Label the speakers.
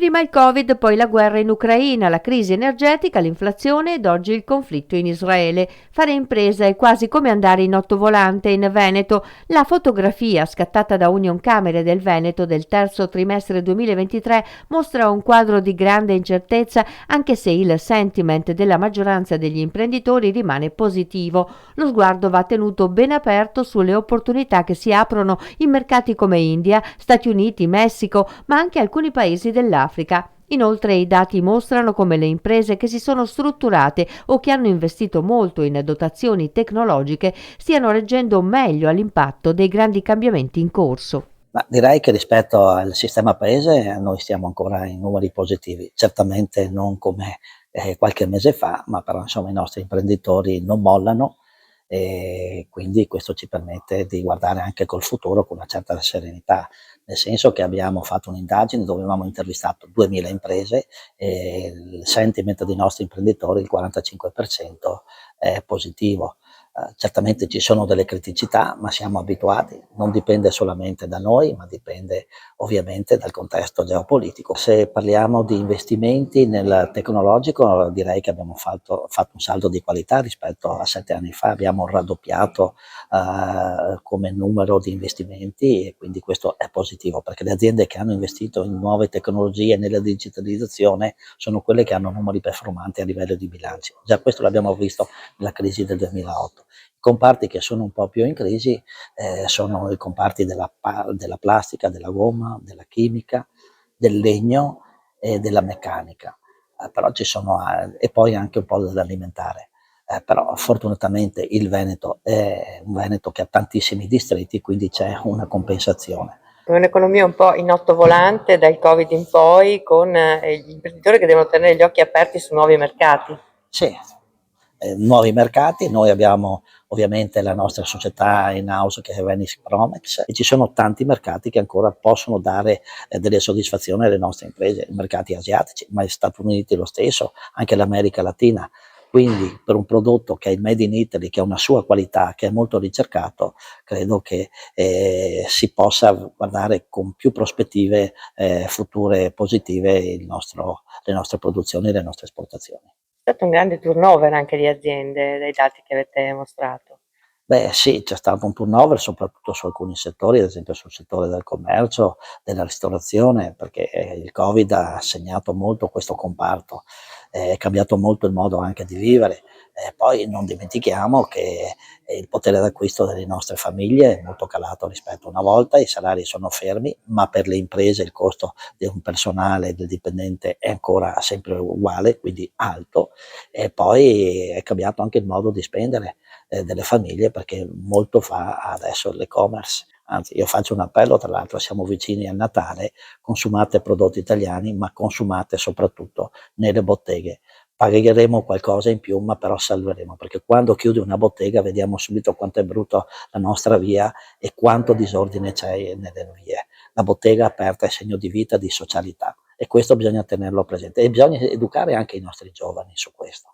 Speaker 1: Prima il Covid, poi la guerra in Ucraina, la crisi energetica, l'inflazione ed oggi il conflitto in Israele. Fare impresa è quasi come andare in ottovolante in Veneto. La fotografia scattata da Unioncamere del Veneto del terzo trimestre 2023 mostra un quadro di grande incertezza, anche se il sentiment della maggioranza degli imprenditori rimane positivo. Lo sguardo va tenuto ben aperto sulle opportunità che si aprono in mercati come India, Stati Uniti, Messico, ma anche alcuni paesi dell'Africa. Inoltre i dati mostrano come le imprese che si sono strutturate o che hanno investito molto in dotazioni tecnologiche stiano reggendo meglio all'impatto dei grandi cambiamenti in corso.
Speaker 2: Ma direi che rispetto al sistema paese noi stiamo ancora in numeri positivi, certamente non come qualche mese fa, ma però insomma i nostri imprenditori non mollano e quindi questo ci permette di guardare anche col futuro con una certa serenità, nel senso che abbiamo fatto un'indagine dove avevamo intervistato 2000 imprese e il sentiment dei nostri imprenditori, il 45% è positivo. Certamente ci sono delle criticità, ma siamo abituati, non dipende solamente da noi, ma dipende ovviamente dal contesto geopolitico. Se parliamo di investimenti nel tecnologico, direi che abbiamo fatto un saldo di qualità rispetto a 7 anni fa, abbiamo raddoppiato come numero di investimenti e quindi questo è positivo, perché le aziende che hanno investito in nuove tecnologie, nella digitalizzazione, sono quelle che hanno numeri performanti a livello di bilanci. Già questo l'abbiamo visto nella crisi del 2008. I comparti che sono un po' più in crisi sono i comparti della plastica, della gomma, della chimica, del legno e della meccanica. Però ci sono e poi anche un po' dell'alimentare. Però fortunatamente il Veneto è un Veneto che ha tantissimi distretti, quindi c'è una compensazione.
Speaker 3: È un'economia un po' in ottovolante dal Covid in poi, con gli imprenditori che devono tenere gli occhi aperti su nuovi mercati.
Speaker 2: Sì, nuovi mercati, noi abbiamo ovviamente la nostra società in house che è Venice Promex e ci sono tanti mercati che ancora possono dare delle soddisfazioni alle nostre imprese, i mercati asiatici, ma gli Stati Uniti lo stesso, anche l'America Latina. Quindi per un prodotto che è il Made in Italy, che ha una sua qualità, che è molto ricercato, credo che si possa guardare con più prospettive future positive le nostre produzioni e le nostre esportazioni.
Speaker 3: È stato un grande turnover anche di aziende, dai dati che avete mostrato.
Speaker 2: Beh sì, c'è stato un turnover soprattutto su alcuni settori, ad esempio sul settore del commercio, della ristorazione, perché il Covid ha segnato molto questo comparto, è cambiato molto il modo anche di vivere. Poi non dimentichiamo che il potere d'acquisto delle nostre famiglie è molto calato rispetto a una volta, i salari sono fermi, ma per le imprese il costo di un personale, del dipendente è ancora sempre uguale, quindi alto, e poi è cambiato anche il modo di spendere delle famiglie perché molto fa adesso l'e-commerce. Anzi, io faccio un appello, tra l'altro siamo vicini a Natale, consumate prodotti italiani, ma consumate soprattutto nelle botteghe. Pagheremo qualcosa in più, ma però salveremo, perché quando chiudi una bottega vediamo subito quanto è brutto la nostra via e quanto disordine c'è nelle vie. La bottega aperta è segno di vita, di socialità e questo bisogna tenerlo presente e bisogna educare anche i nostri giovani su questo.